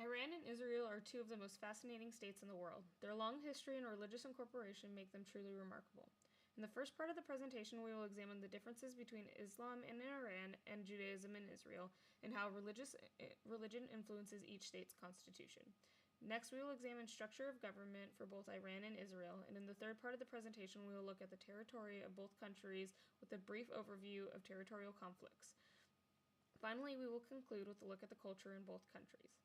Iran and Israel are two of the most fascinating states in the world. Their long history and religious incorporation make them truly remarkable. In the first part of the presentation, we will examine the differences between Islam in Iran and Judaism in Israel, and how religion influences each state's constitution. Next, we will examine structure of government for both Iran and Israel, and in the third part of the presentation, we will look at the territory of both countries with a brief overview of territorial conflicts. Finally, we will conclude with a look at the culture in both countries.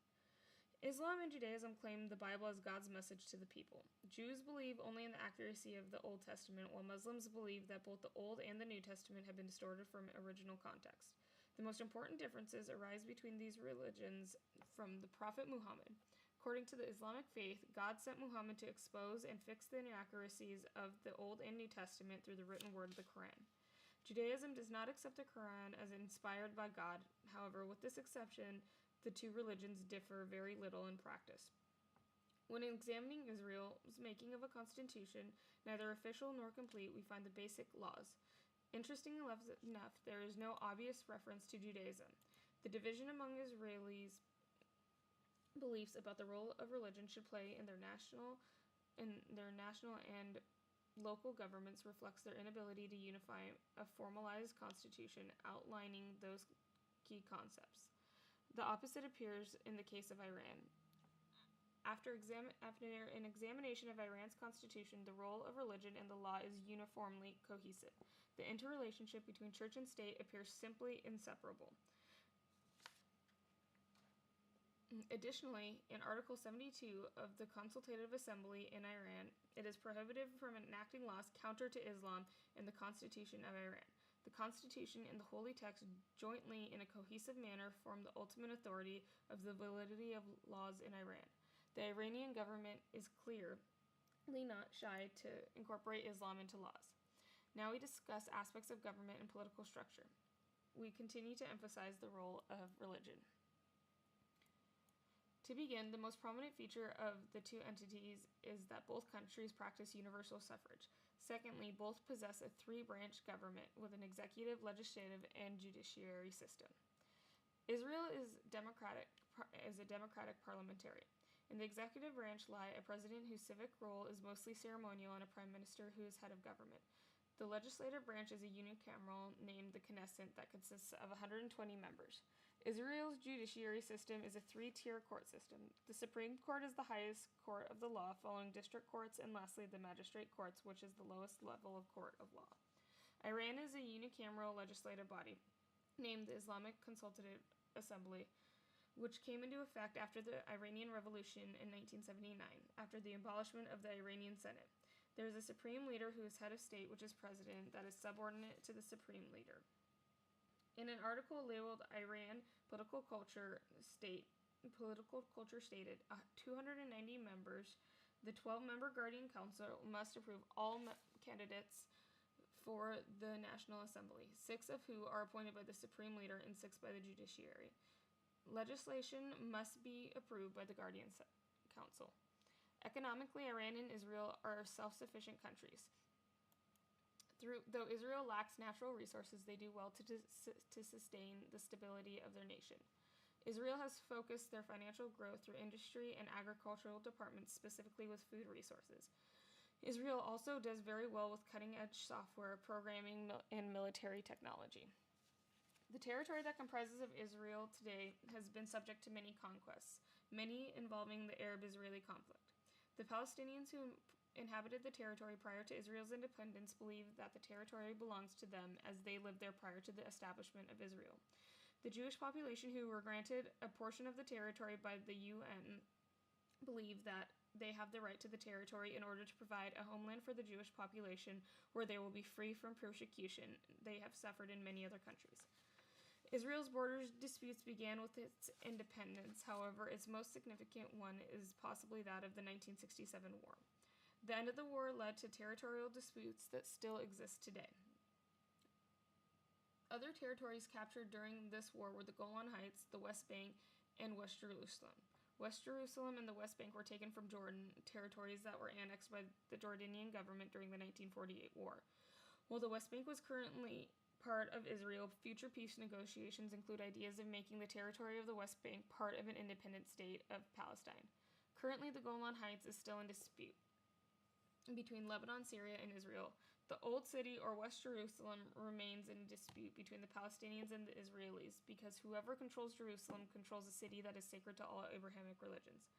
Islam and Judaism claim the Bible as God's message to the people. Jews believe only in the accuracy of the Old Testament, while Muslims believe that both the Old and the New Testament have been distorted from original context. The most important differences arise between these religions from the Prophet Muhammad. According to the Islamic faith, God sent Muhammad to expose and fix the inaccuracies of the Old and New Testament through the written word of the Quran. Judaism does not accept the Quran as inspired by God. However, with this exception, the two religions differ very little in practice. When examining Israel's making of a constitution, neither official nor complete, we find the basic laws. Interestingly enough, there is no obvious reference to Judaism. The division among Israelis' beliefs about the role of religion should play in their national and local governments reflects their inability to unify a formalized constitution outlining those key concepts. The opposite appears in the case of Iran. After an examination of Iran's constitution, the role of religion and the law is uniformly cohesive. The interrelationship between church and state appears simply inseparable. Additionally, in Article 72 of the Consultative Assembly in Iran, it is prohibited from enacting laws counter to Islam in the Constitution of Iran. The Constitution and the Holy Text jointly, in a cohesive manner, form the ultimate authority of the validity of laws in Iran. The Iranian government is clearly not shy to incorporate Islam into laws. Now we discuss aspects of government and political structure. We continue to emphasize the role of religion. To begin, the most prominent feature of the two entities is that both countries practice universal suffrage. Secondly, both possess a three-branch government with an executive, legislative, and judiciary system. Israel is a democratic parliamentarian. In the executive branch lie a president whose civic role is mostly ceremonial and a prime minister who is head of government. The legislative branch is a unicameral named the Knesset that consists of 120 members. Israel's judiciary system is a three-tier court system. The Supreme Court is the highest court of the law, following district courts, and lastly the magistrate courts, which is the lowest level of court of law. Iran is a unicameral legislative body, named the Islamic Consultative Assembly, which came into effect after the Iranian Revolution in 1979, after the abolishment of the Iranian Senate. There is a supreme leader who is head of state, which is president, that is subordinate to the supreme leader. In an article labeled Iran Political Culture stated 290 members, the 12-member Guardian Council must approve all candidates for the National Assembly, 6 of who are appointed by the supreme leader and 6 by the judiciary. Legislation must be approved by the Guardian Council. Economically, Iran and Israel are self-sufficient countries. Though Israel lacks natural resources, they do well to sustain the stability of their nation. Israel has focused their financial growth through industry and agricultural departments, specifically with food resources. Israel also does very well with cutting-edge software, programming, and military technology. The territory that comprises of Israel today has been subject to many conquests, many involving the Arab-Israeli conflict. The Palestinians who inhabited the territory prior to Israel's independence believe that the territory belongs to them, as they lived there prior to the establishment of Israel. The Jewish population who were granted a portion of the territory by the UN believe that they have the right to the territory in order to provide a homeland for the Jewish population where they will be free from persecution they have suffered in many other countries. Israel's border disputes began with its independence. However, its most significant one is possibly that of the 1967 war. The end of the war led to territorial disputes that still exist today. Other territories captured during this war were the Golan Heights, the West Bank, and West Jerusalem. West Jerusalem and the West Bank were taken from Jordan, territories that were annexed by the Jordanian government during the 1948 war. While the West Bank was currently part of Israel, future peace negotiations include ideas of making the territory of the West Bank part of an independent state of Palestine. Currently, the Golan Heights is still in dispute between Lebanon, Syria, and Israel. The Old City, or West Jerusalem, remains in dispute between the Palestinians and the Israelis because whoever controls Jerusalem controls a city that is sacred to all Abrahamic religions.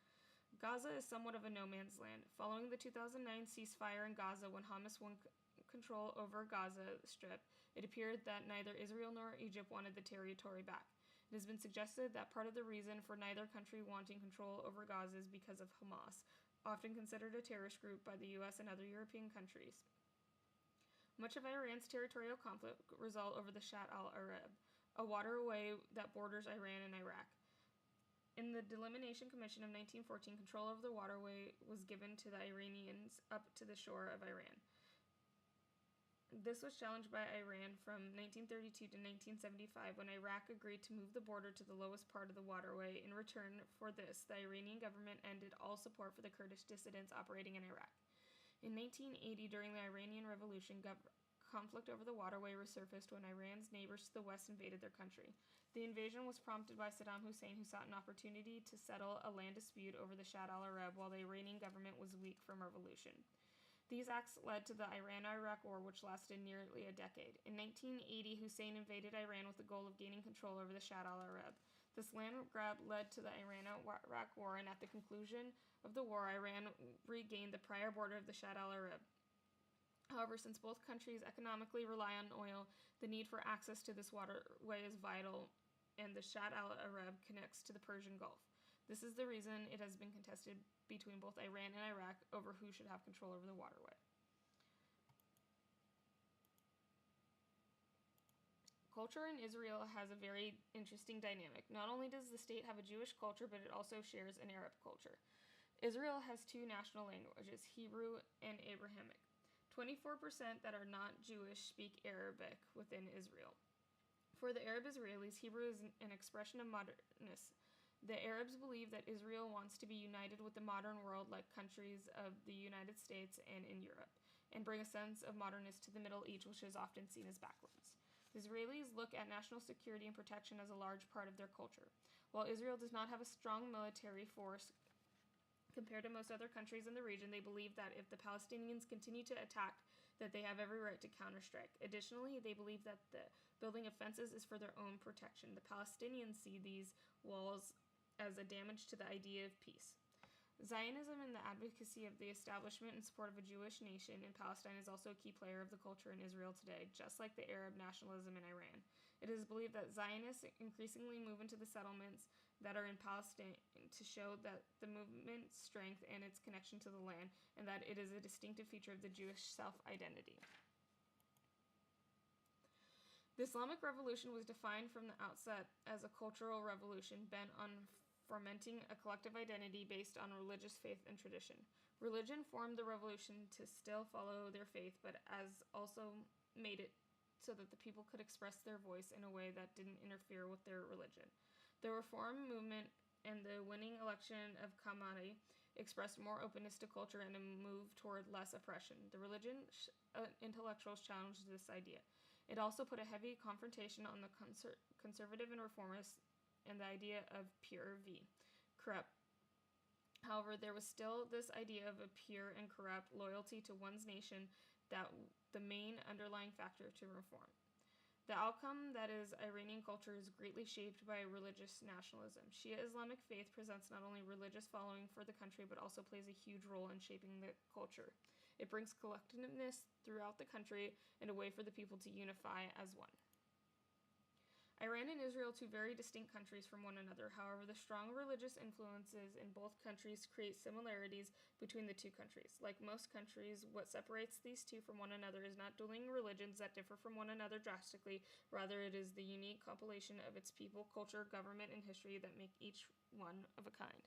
Gaza is somewhat of a no man's land. Following the 2009 ceasefire in Gaza, when Hamas won control over Gaza Strip, it appeared that neither Israel nor Egypt wanted the territory back. It has been suggested that part of the reason for neither country wanting control over Gaza is because of Hamas, often considered a terrorist group by the US and other European countries. Much of Iran's territorial conflict resolved over the Shatt al-Arab, a waterway that borders Iran and Iraq. In the Delimitation Commission of 1914, control of the waterway was given to the Iranians up to the shore of Iran. This was challenged by Iran from 1932 to 1975 when Iraq agreed to move the border to the lowest part of the waterway. In return for this, the Iranian government ended all support for the Kurdish dissidents operating in Iraq. In 1980, during the Iranian Revolution, conflict over the waterway resurfaced when Iran's neighbors to the west invaded their country. The invasion was prompted by Saddam Hussein, who sought an opportunity to settle a land dispute over the Shatt al-Arab while the Iranian government was weak from revolution. These acts led to the Iran-Iraq War, which lasted nearly a decade. In 1980, Hussein invaded Iran with the goal of gaining control over the Shatt al-Arab. This land grab led to the Iran-Iraq War, and at the conclusion of the war, Iran regained the prior border of the Shatt al-Arab. However, since both countries economically rely on oil, the need for access to this waterway is vital, and the Shatt al-Arab connects to the Persian Gulf. This is the reason it has been contested between both Iran and Iraq over who should have control over the waterway. Culture in Israel has a very interesting dynamic. Not only does the state have a Jewish culture, but it also shares an Arab culture. Israel has two national languages, Hebrew and Abrahamic. 24% that are not Jewish speak Arabic within Israel. For the Arab Israelis, Hebrew is an expression of modernness. The Arabs believe that Israel wants to be united with the modern world like countries of the United States and in Europe, and bring a sense of modernness to the Middle East, which is often seen as backwards. The Israelis look at national security and protection as a large part of their culture. While Israel does not have a strong military force compared to most other countries in the region, they believe that if the Palestinians continue to attack, that they have every right to counterstrike. Additionally, they believe that the building of fences is for their own protection. The Palestinians see these walls as a damage to the idea of peace. Zionism and the advocacy of the establishment and support of a Jewish nation in Palestine is also a key player of the culture in Israel today, just like the Arab nationalism in Iran. It is believed that Zionists increasingly move into the settlements that are in Palestine to show that the movement's strength and its connection to the land, and that it is a distinctive feature of the Jewish self-identity. The Islamic Revolution was defined from the outset as a cultural revolution bent on fomenting a collective identity based on religious faith and tradition. Religion formed the revolution to still follow their faith, but as also made it so that the people could express their voice in a way that didn't interfere with their religion. The Reform movement and the winning election of Khamenei expressed more openness to culture and a move toward less oppression. The religious intellectuals challenged this idea. It also put a heavy confrontation on the conservative and reformist and the idea of pure v. corrupt. However, there was still this idea of a pure and corrupt loyalty to one's nation that the main underlying factor to reform. The outcome, that is, Iranian culture, is greatly shaped by religious nationalism. Shia Islamic faith presents not only religious following for the country, but also plays a huge role in shaping the culture. It brings collectiveness throughout the country and a way for the people to unify as one. Iran and Israel are two very distinct countries from one another. However, the strong religious influences in both countries create similarities between the two countries. Like most countries, what separates these two from one another is not dueling religions that differ from one another drastically. Rather, it is the unique compilation of its people, culture, government, and history that make each one of a kind.